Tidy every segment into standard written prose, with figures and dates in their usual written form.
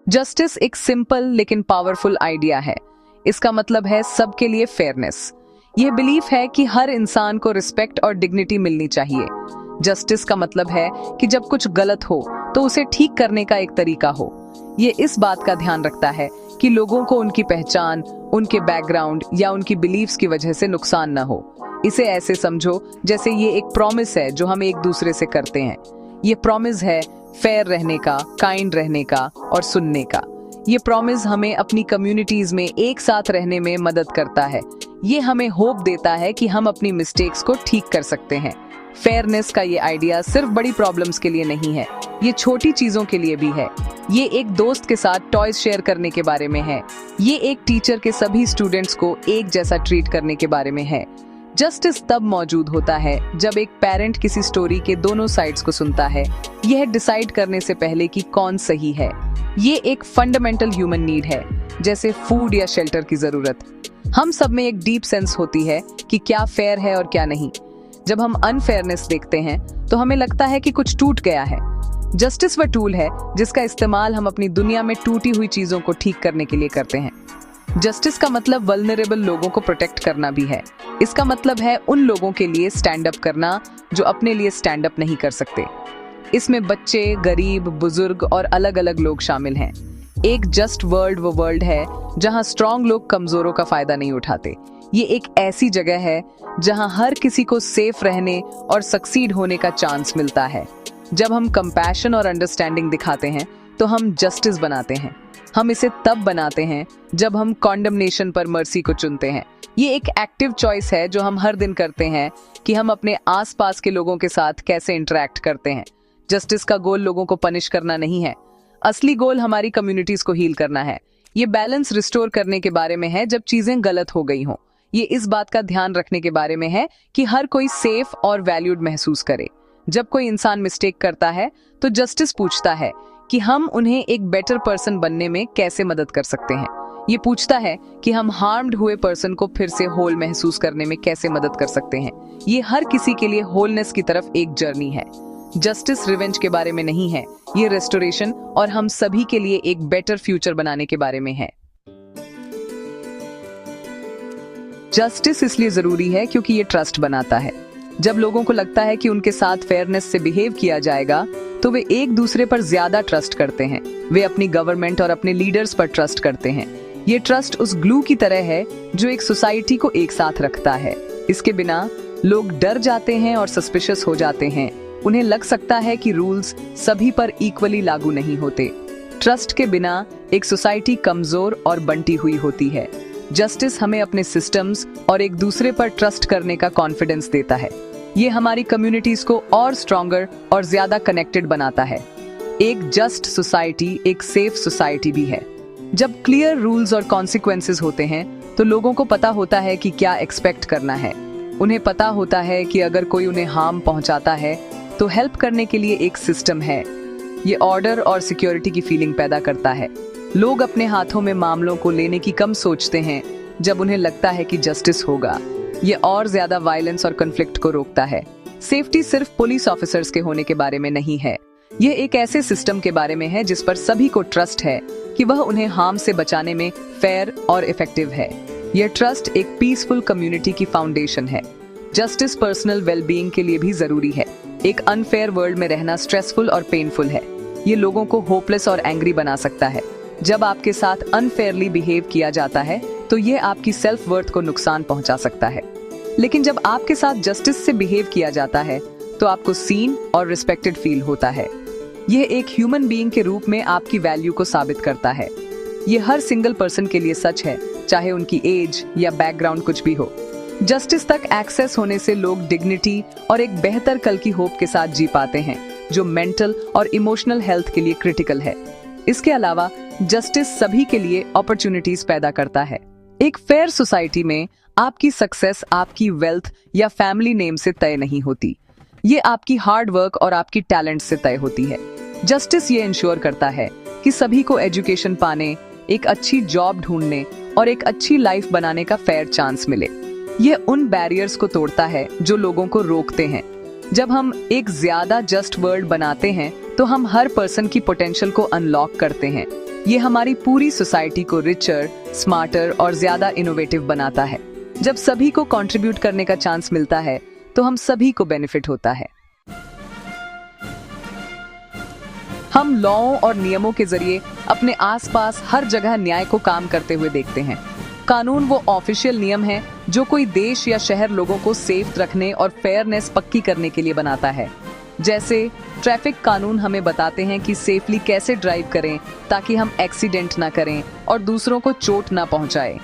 Justice एक simple लेकिन powerful idea है। इसका मतलब है सबके लिए फेयरनेस। यह बिलीफ है कि हर इंसान को रिस्पेक्ट और डिग्निटी मिलनी चाहिए। जस्टिस का मतलब है कि जब कुछ गलत हो तो उसे ठीक करने का एक तरीका हो। ये इस बात का ध्यान रखता है कि लोगों को उनकी पहचान, उनके बैकग्राउंड या उनकी बिलीफ्स की वजह से नुकसान न हो। इसे ऐसे समझो जैसे ये एक प्रॉमिस है जो हम एक दूसरे से करते हैं। ये प्रॉमिस है फेयर रहने का, काइंड रहने का और सुनने का। ये प्रॉमिस हमें अपनी कम्युनिटीज में एक साथ रहने में मदद करता है। ये हमें होप देता है कि हम अपनी मिस्टेक्स को ठीक कर सकते हैं। फेयरनेस का ये आइडिया सिर्फ बड़ी प्रॉब्लम्स के लिए नहीं है, ये छोटी चीजों के लिए भी है। ये एक दोस्त के साथ टॉयज शेयर करने के बारे में है। ये एक टीचर के सभी स्टूडेंट्स को एक जैसा ट्रीट करने के बारे में है। जस्टिस तब मौजूद होता है जब एक पेरेंट किसी स्टोरी के दोनों साइड्स को सुनता है, यह डिसाइड करने से पहले कि कौन सही है। ये एक फंडामेंटल ह्यूमन नीड है, जैसे फूड या शेल्टर की जरूरत। हम सब में एक डीप सेंस होती है कि क्या फेयर है और क्या नहीं। जब हम अनफेयरनेस देखते हैं तो हमें लगता है कि कुछ टूट गया है। जस्टिस वह टूल है जिसका इस्तेमाल हम अपनी दुनिया में टूटी हुई चीजों को ठीक करने के लिए करते हैं। जस्टिस का मतलब वल्नरेबल लोगों को प्रोटेक्ट करना भी है। इसका मतलब है उन लोगों के लिए स्टैंड अप करना जो अपने लिए स्टैंड अप नहीं कर सकते। इसमें बच्चे, गरीब, बुजुर्ग और अलग अलग लोग शामिल हैं। एक जस्ट वर्ल्ड वो वर्ल्ड है जहां स्ट्रांग लोग कमजोरों का फायदा नहीं उठाते। ये एक ऐसी जगह है जहां हर किसी को सेफ रहने और सक्सीड होने का चांस मिलता है। जब हम कंपैशन और अंडरस्टैंडिंग दिखाते हैं तो हम जस्टिस बनाते हैं। हम इसे तब बनाते हैं जब हम कॉन्डमनेशन पर मर्सी को चुनते हैं। ये एक एक्टिव चॉइस है जो हम हर दिन करते हैं कि हम अपने आसपास के लोगों के साथ कैसे इंटरैक्ट करते हैं। जस्टिस का गोल लोगों को पनिश करना नहीं है, असली गोल हमारी कम्युनिटीज को हील करना है। ये बैलेंस रिस्टोर करने के बारे में है जब चीजें गलत हो गई हों। ये इस बात का ध्यान रखने के बारे में है कि हर कोई सेफ और वैल्यूड महसूस करे। जब कोई इंसान मिस्टेक करता है तो जस्टिस पूछता है कि हम उन्हें एक बेटर पर्सन बनने में कैसे मदद कर सकते हैं। ये पूछता है कि हम हार्म्ड हुए पर्सन को फिर से होल महसूस करने में कैसे मदद कर सकते हैं। ये हर किसी के लिए होलनेस की तरफ एक जर्नी है। जस्टिस रिवेंज के बारे में नहीं है, ये रेस्टोरेशन और हम सभी के लिए एक बेटर फ्यूचर बनाने के बारे में है। जस्टिस इसलिए जरूरी है क्योंकि ये ट्रस्ट बनाता है। जब लोगों को लगता है कि उनके साथ फेयरनेस से बिहेव किया जाएगा तो वे एक दूसरे पर ज्यादा ट्रस्ट करते हैं। वे अपनी गवर्नमेंट और अपने लीडर्स पर ट्रस्ट करते हैं। ये ट्रस्ट उस ग्लू की तरह है जो एक सोसाइटी को एक साथ रखता है। इसके बिना लोग डर जाते हैं और सस्पिशियस हो जाते हैं। उन्हें लग सकता है कि रूल्स सभी पर इक्वली लागू नहीं होते। ट्रस्ट के बिना एक सोसाइटी कमजोर और बंटी हुई होती है। जस्टिस हमें अपने सिस्टम्स और एक दूसरे पर ट्रस्ट करने का कॉन्फिडेंस देता है। ये हमारी कम्युनिटीज को और स्ट्रॉन्गर और ज्यादा कनेक्टेड बनाता है। एक जस्ट सोसाइटी एक सेफ सोसाइटी भी है। जब क्लियर रूल्स और कॉन्सिक्वेंसेस होते हैं तो लोगों को पता होता है कि क्या एक्सपेक्ट करना है। उन्हें पता होता है कि अगर कोई उन्हें हार्म पहुंचाता है तो हेल्प करने के लिए एक सिस्टम है। ये ऑर्डर और सिक्योरिटी की फीलिंग पैदा करता है। लोग अपने हाथों में मामलों को लेने की कम सोचते हैं जब उन्हें लगता है कि जस्टिस होगा। ये और ज्यादा वायलेंस और कॉन्फ्लिक्ट को रोकता है। सेफ्टी सिर्फ पुलिस ऑफिसर्स के होने के बारे में नहीं है, ये एक ऐसे सिस्टम के बारे में है जिस पर सभी को ट्रस्ट है कि वह उन्हें हार्म से बचाने में फेयर और इफेक्टिव है। यह ट्रस्ट एक पीसफुल कम्युनिटी की फाउंडेशन है। जस्टिस पर्सनल वेलबीइंग के लिए भी जरूरी है। एक अनफेयर वर्ल्ड में रहना स्ट्रेसफुल और पेनफुल है। ये लोगों को होपलेस और एंग्री बना सकता है। जब आपके साथ अनफेयरली बिहेव किया जाता है तो ये आपकी सेल्फ वर्थ को नुकसान पहुंचा सकता है। लेकिन जब आपके साथ जस्टिस से बिहेव किया जाता है तो आपको सीन और रिस्पेक्टेड फील होता है। यह एक ह्यूमन बीइंग के रूप में आपकी वैल्यू को साबित करता है। ये हर सिंगल पर्सन के लिए सच है, चाहे उनकी एज या बैकग्राउंड कुछ भी हो। जस्टिस तक एक्सेस होने से लोग डिग्निटी और एक बेहतर कल की होप के साथ जी पाते हैं, जो मेंटल और इमोशनल हेल्थ के लिए क्रिटिकल है। इसके अलावा जस्टिस सभी के लिए अपॉर्चुनिटीज पैदा करता है। एक फेयर सोसाइटी में आपकी सक्सेस आपकी वेल्थ या फैमिली नेम से तय नहीं होती, ये आपकी हार्ड वर्क और आपकी टैलेंट से तय होती है। जस्टिस ये इंश्योर करता है कि सभी को एजुकेशन पाने, एक अच्छी जॉब ढूंढने और एक अच्छी लाइफ बनाने का फेयर चांस मिले। ये उन बैरियर्स को तोड़ता है जो लोगों को रोकते हैं। जब हम एक ज्यादा जस्ट वर्ल्ड बनाते हैं तो हम हर पर्सन की पोटेंशियल को अनलॉक करते हैं। ये हमारी पूरी सोसाइटी को रिचर, स्मार्टर और ज्यादा इनोवेटिव बनाता है। जब सभी को कंट्रीब्यूट करने का चांस मिलता है तो हम सभी को बेनिफिट होता है। हम लॉ और नियमों के जरिए अपने आसपास हर जगह न्याय को काम करते हुए देखते हैं। कानून वो ऑफिशियल नियम है जो कोई देश या शहर लोगों को सेफ रखने और फेयरनेस पक्की करने के लिए बनाता है। जैसे ट्रैफिक कानून हमें बताते हैं कि सेफली कैसे ड्राइव करें ताकि हम एक्सीडेंट ना करें और दूसरों को चोट ना पहुंचाएं।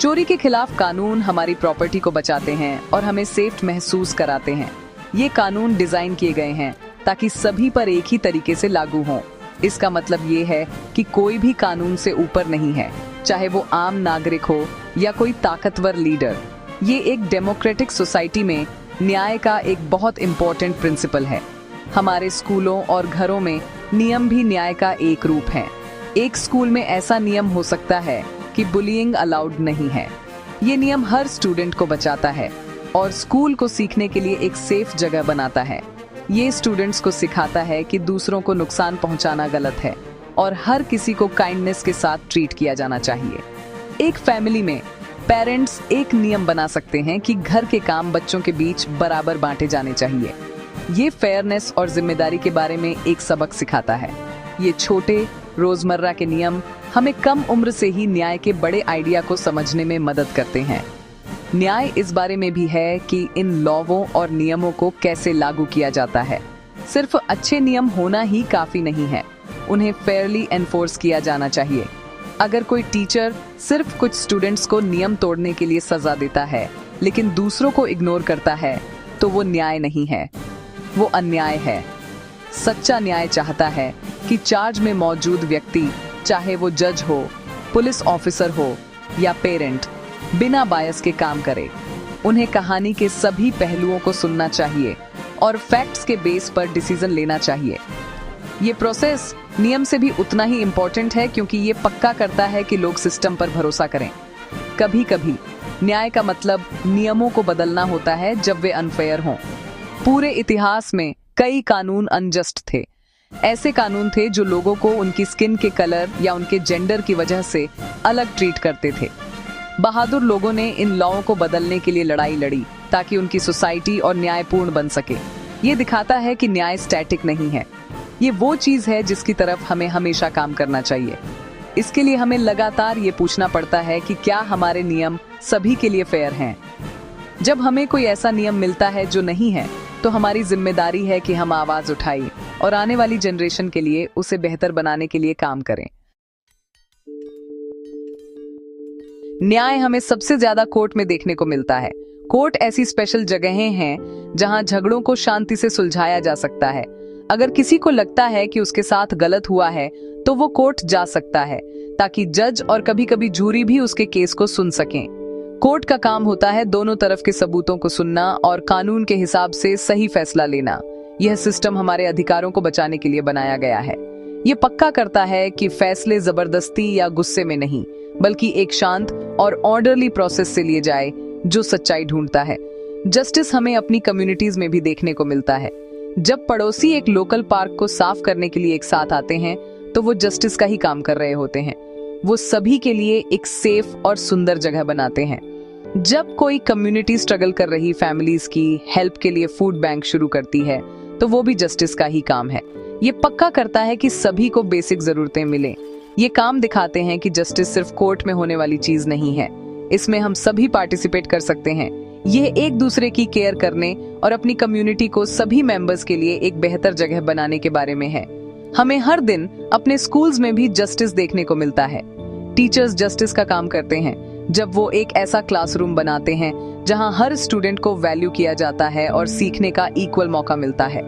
चोरी के खिलाफ कानून हमारी प्रॉपर्टी को बचाते हैं और हमें सेफ महसूस कराते हैं। ये कानून डिजाइन किए गए हैं ताकि सभी पर एक ही तरीके से लागू हों। इसका मतलब ये है कि कोई भी कानून से ऊपर नहीं है, चाहे वो आम नागरिक हो या कोई ताकतवर लीडर। ये एक डेमोक्रेटिक सोसाइटी में न्याय का एक बहुत इम्पोर्टेंट प्रिंसिपल है। हमारे स्कूलों और घरों में नियम भी न्याय का एक रूप है। एक स्कूल में ऐसा नियम हो सकता है कि बुलिंग अलाउड नहीं है। ये नियम हर स्टूडेंट को बचाता है और स्कूल को सीखने के लिए एक सेफ जगह बनाता है। ये स्टूडेंट्स को सिखाता है कि दूसरों को नुकसान पहुंचाना गलत है और हर किसी को काइंडनेस के साथ ट्रीट किया जाना चाहिए। एक फैमिली में पेरेंट्स एक नियम बना सकते हैं कि घर के काम बच्चों के बीच बराबर बांटे जाने चाहिए। ये फेयरनेस और जिम्मेदारी के बारे में एक सबक सिखाता है। ये छोटे रोजमर्रा के नियम हमें कम उम्र से ही न्याय के बड़े आइडिया को समझने में मदद करते हैं। न्याय इस बारे में भी है कि इन लॉवों और नियमों को कैसे लागू किया जाता है। सिर्फ अच्छे नियम होना ही काफी नहीं है, उन्हें फेयरली एनफोर्स किया जाना चाहिए। अगर कोई टीचर सिर्फ कुछ स्टूडेंट्स को नियम तोड़ने के लिए सजा देता है लेकिन दूसरों को इग्नोर करता है तो वो न्याय नहीं है, वो अन्याय है। सच्चा न्याय चाहता है कि चार्ज में मौजूद व्यक्ति, चाहे वो जज हो, पुलिस ऑफिसर हो या पेरेंट, बिना बायस के काम करे। उन्हें कहानी के सभी पहलुओं को सुनना चाहिए और फैक्ट्स के बेस पर डिसीजन लेना चाहिए। ये प्रोसेस नियम से भी उतना ही इम्पोर्टेंट है क्योंकि ये पक्का करता है कि लोग सिस्टम पर भरोसा करें। कभी कभी न्याय का मतलब नियमों को बदलना होता है जब वे अनफेयर हों। पूरे इतिहास में कई कानून अनजस्ट थे। ऐसे कानून थे जो लोगों को उनकी स्किन के कलर या उनके जेंडर की वजह से अलग ट्रीट करते थे। बहादुर लोगों ने इन लॉओं को बदलने के लिए लड़ाई लड़ी ताकि उनकी सोसाइटी और न्यायपूर्ण बन सके। ये दिखाता है कि न्याय स्टैटिक नहीं है, ये वो चीज है जिसकी तरफ हमें हमेशा काम करना चाहिए। इसके लिए हमें लगातार ये पूछना पड़ता है कि क्या हमारे नियम सभी के लिए फेयर हैं। जब हमें कोई ऐसा नियम मिलता है जो नहीं है तो हमारी जिम्मेदारी है कि हम आवाज उठाएं और आने वाली जनरेशन के लिए उसे बेहतर बनाने के लिए काम करें। न्याय हमें सबसे ज्यादा कोर्ट में देखने को मिलता है। कोर्ट ऐसी स्पेशल जगहें हैं जहां झगड़ों को शांति से सुलझाया जा सकता है। अगर किसी को लगता है कि उसके साथ गलत हुआ है तो वो कोर्ट जा सकता है ताकि जज और कभी कभी जूरी भी उसके केस को सुन सकें। कोर्ट का काम होता है दोनों तरफ के सबूतों को सुनना और कानून के हिसाब से सही फैसला लेना। यह सिस्टम हमारे अधिकारों को बचाने के लिए बनाया गया है। ये पक्का करता है कि फैसले जबरदस्ती या गुस्से में नहीं बल्कि एक शांत और ऑर्डरली प्रोसेस से लिए जाए जो सच्चाई ढूंढता है। जस्टिस हमें अपनी कम्युनिटीज में भी देखने को मिलता है। जब पड़ोसी एक लोकल पार्क को साफ करने के लिए एक साथ आते हैं तो वो जस्टिस का ही काम कर रहे होते हैं। वो सभी के लिए एक सेफ और सुंदर जगह बनाते हैं। जब कोई कम्युनिटी स्ट्रगल कर रही फैमिलीज की हेल्प के लिए फूड बैंक शुरू करती है तो वो भी जस्टिस का ही काम है। ये पक्का करता है कि सभी को बेसिक जरूरतें मिलें। ये काम दिखाते हैं कि जस्टिस सिर्फ कोर्ट में होने वाली चीज नहीं है, इसमें हम सभी पार्टिसिपेट कर सकते हैं। यह एक दूसरे की केयर करने और अपनी कम्युनिटी को सभी मेंबर्स के लिए एक बेहतर जगह बनाने के बारे में है। हमें हर दिन अपने स्कूल्स में भी जस्टिस देखने को मिलता है। टीचर्स जस्टिस का काम करते हैं जब वो एक ऐसा क्लासरूम बनाते हैं जहां हर स्टूडेंट को वैल्यू किया जाता है और सीखने का इक्वल मौका मिलता है।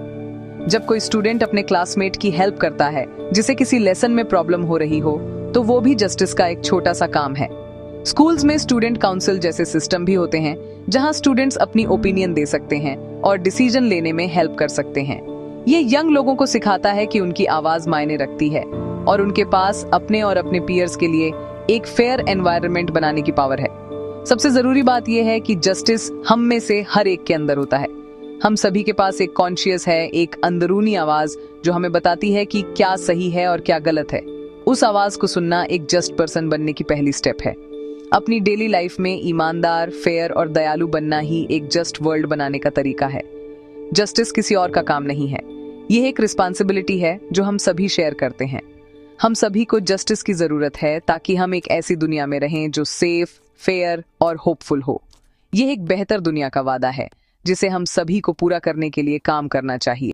जब कोई स्टूडेंट अपने क्लासमेट की हेल्प करता है जिसे किसी लेसन में प्रॉब्लम हो रही हो तो वो भी जस्टिस का एक छोटा सा काम है। स्कूल्स में स्टूडेंट काउंसिल जैसे सिस्टम भी होते हैं जहां स्टूडेंट्स अपनी ओपिनियन दे सकते हैं और डिसीजन लेने में हेल्प कर सकते हैं। ये यंग लोगों को सिखाता है कि उनकी आवाज मायने रखती है और उनके पास अपने और अपने पीयर्स के लिए एक फेयर एनवायरनमेंट बनाने की पावर है। सबसे जरूरी बात यह है कि जस्टिस हम में से हर एक के अंदर होता है। हम सभी के पास एक कॉन्शियस है, एक अंदरूनी आवाज जो हमें बताती है कि क्या सही है और क्या गलत है। उस आवाज को सुनना एक जस्ट पर्सन बनने की पहली स्टेप है। अपनी डेली लाइफ में ईमानदार, फेयर और दयालु बनना ही एक जस्ट वर्ल्ड बनाने का तरीका है। जस्टिस किसी और का काम नहीं है, यह एक रिस्पॉन्सिबिलिटी है जो हम सभी शेयर करते हैं। हम सभी को जस्टिस की जरूरत है ताकि हम एक ऐसी दुनिया में रहें जो सेफ, फेयर और होपफुल हो। यह एक बेहतर दुनिया का वादा है जिसे हम सभी को पूरा करने के लिए काम करना चाहिए।